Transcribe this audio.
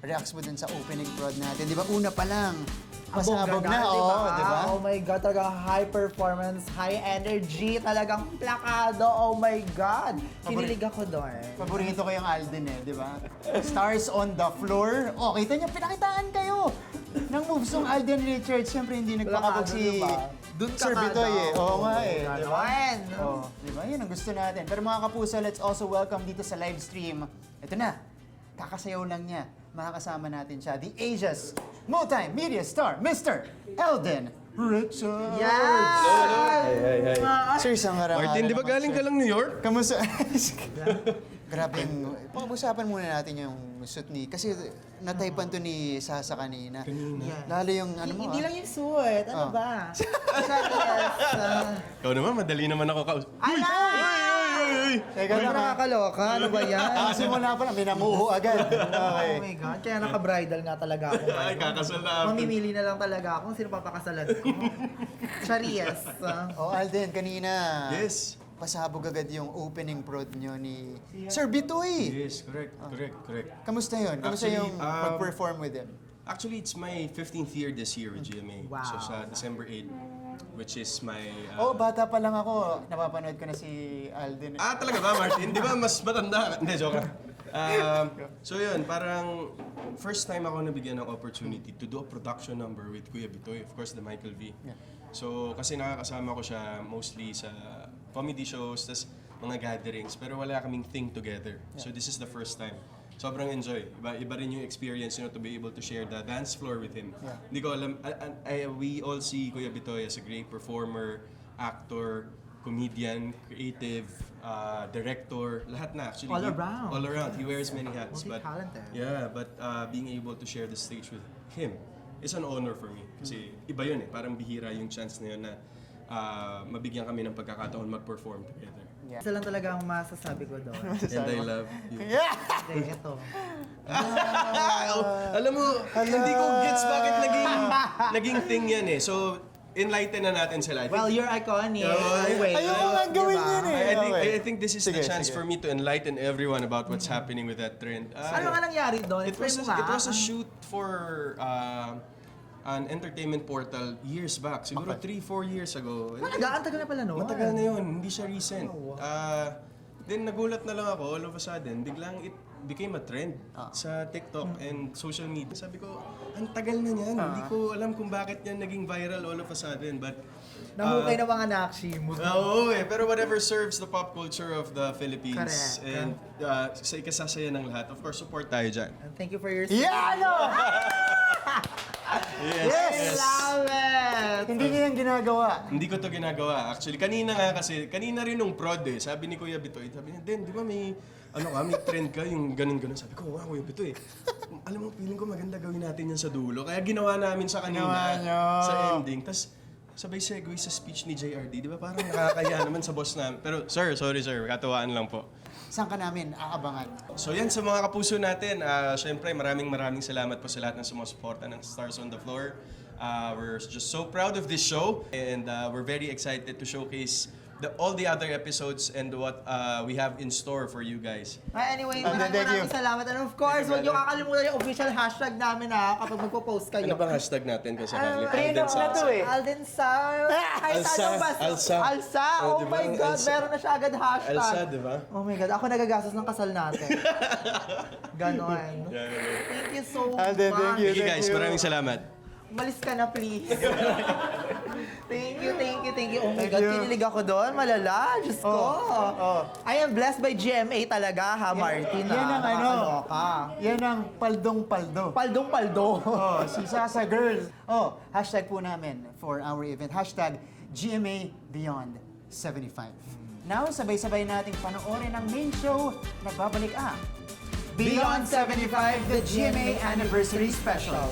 reacts mo dun sa opening prod natin? Di ba una pa lang, Abog pasabog na, di ba? Oh my God, talagang high performance, high energy, talagang plakado, oh my God. Kinilig ako doon. Paborito ko yung Alden di ba? Stars on the floor. Oh, kita niyo, pinakitaan kayo ng moves ng Alden Richards. Siyempre, hindi nagpakabog Plakado, si diba? Dun ka Sir nga Bitoy daw. Oo nga di ba? Ganon. Oh, di ba? Yun ang gusto natin. Pero mga kapuso, let's also welcome dito sa live stream. Ito na, kakasayaw lang niya. Makakasama natin siya, the Asia's multimedia star, Mr. Alden Richards. Yes! Hi. Sir, isang harang. Martin, di ba galing ka lang New York? Kamusta? Grabe yung... Pag-usapan muna natin yung suit ni... Kasi nataypan to ni Sasa kanina. Yan. Lalo yung ano mo, Hindi lang yung suit, ano Oh. ba? Yes. Ikaw naman, madali naman ako kaus... Ala! Teka Ano lang, ha? nakakaloka? Ano ba yan? Simula pa lang, may nanguho agad. Okay. Oh my God, kaya naka-bridal nga talaga ako ngayon. Ay, kakasal na ako. Mamimili na lang talaga ako kung sino papakasalan ko. Charies. Oh, Alden, kanina. Yes. Pasabog agad yung opening prod nyo ni Sir Bitoy. Yes, correct. Kamusta yun? Kamusta Actually, yung mag-perform with him? Actually, it's my 15th year this year with GMA. Wow. So sa December 8, which is my... Oh, bata pa lang ako. Napapanood ko na si Alden. Talaga ba, Martin? Di ba mas matanda? Hindi, joke lang. So yun, parang first time ako nabigyan ng opportunity to do a production number with Kuya Bitoy, of course, the Michael V. Yeah. So, kasi nakakasama ko siya mostly sa comedy shows, tas mga gatherings, pero wala kaming thing together. So this is the first time. Sobrang enjoy. Iba rin yung experience, to be able to share the dance floor with him. Yeah. Hindi ko alam, we all see Kuya Bitoy as a great performer, actor, comedian, creative, director, lahat na actually. All around. All around. He wears many hats. Multi-talented. But being able to share the stage with him is an honor for me. Kasi iba yun Parang bihira yung chance na yun na mabigyan kami ng pagkakataon mag-perform together. Yeah. Isa lang talaga ang masasabi ko doon. And I love you. Yeah! Hindi, ito. Alam mo, hindi ko gets bakit naging thing yan So, enlighten na natin sila. Well, you're iconic. Ay, ayoko nga gawin yan I think this is the Sige, chance sige. for me to enlighten everyone about what's happening with that trend. Ano nga nangyari doon? It was Explain mo nga. it was a shoot for an entertainment portal years back. Siguro 3-4 years ago. Talaga? Ang tagal na pala noon. Matagal na yun, hindi siya recent. Then nagulat na lang ako, all of a sudden, biglang it became a trend sa TikTok and social media. Sabi ko, ang tagal na niyan. Hindi ko alam kung bakit yan naging viral all of a sudden. But Nahukay na mga nakshi mo. Oo pero whatever serves the pop culture of the Philippines Correct. and sa ikasasaya ng lahat, of course, support tayo dyan. Thank you for your Yeah, ano? I love it! Hindi niya yung ginagawa. Hindi ko to ginagawa. Actually, kanina rin nung prod sabi ni Kuya Bitoy, sabi niya, Den, di ba may trend ka, yung ganun-ganun. Sabi ko, wow, Kuya Bitoy. Alam mo, feeling ko maganda gawin natin yan sa dulo. Kaya ginawa namin sa kanina, Ginawa nyo. sa ending. Tapos, sabay segue sa speech ni JRD. Di ba parang nakakaya naman sa boss namin. Pero, sorry sir, katuwaan lang po. Saan ka namin aabangan? So yan sa mga kapuso natin, syempre maraming salamat po sa lahat ng sumusuporta ng Stars on the Floor. We're just so proud of this show and we're very excited to showcase all the other episodes and what we have in store for you guys. Anyway, Thank you. maraming salamat. And of course, huwag niyo kakalimutan yung official hashtag namin kapag magpo-post kayo. Ano bang hashtag natin kung sakali? Ayun na to Alden Sal. Ay, ano ba? Alsa. Oh Di ba? my God, Alsa. meron na siya agad hashtag. Alsa, di ba? Oh my God, ako nagagastos ng kasal natin. Ganon. Thank you so much. Alden, thank you. Thank you guys, maraming salamat. Umalis ka na, please. Thank you. Oh my Thank God, you. kinilig ako doon. Malala, Diyos ko. I am blessed by GMA talaga, ha, Martin. Yan ang ano. Nakakaloka. Yan ang paldong-paldo. Paldong-paldo. Si Sasa Girl. Hashtag po namin for our event. Hashtag GMA Beyond 75. Now, sabay-sabay nating panoorin ang main show. Nagbabalik ang Beyond 75, the GMA Anniversary Special.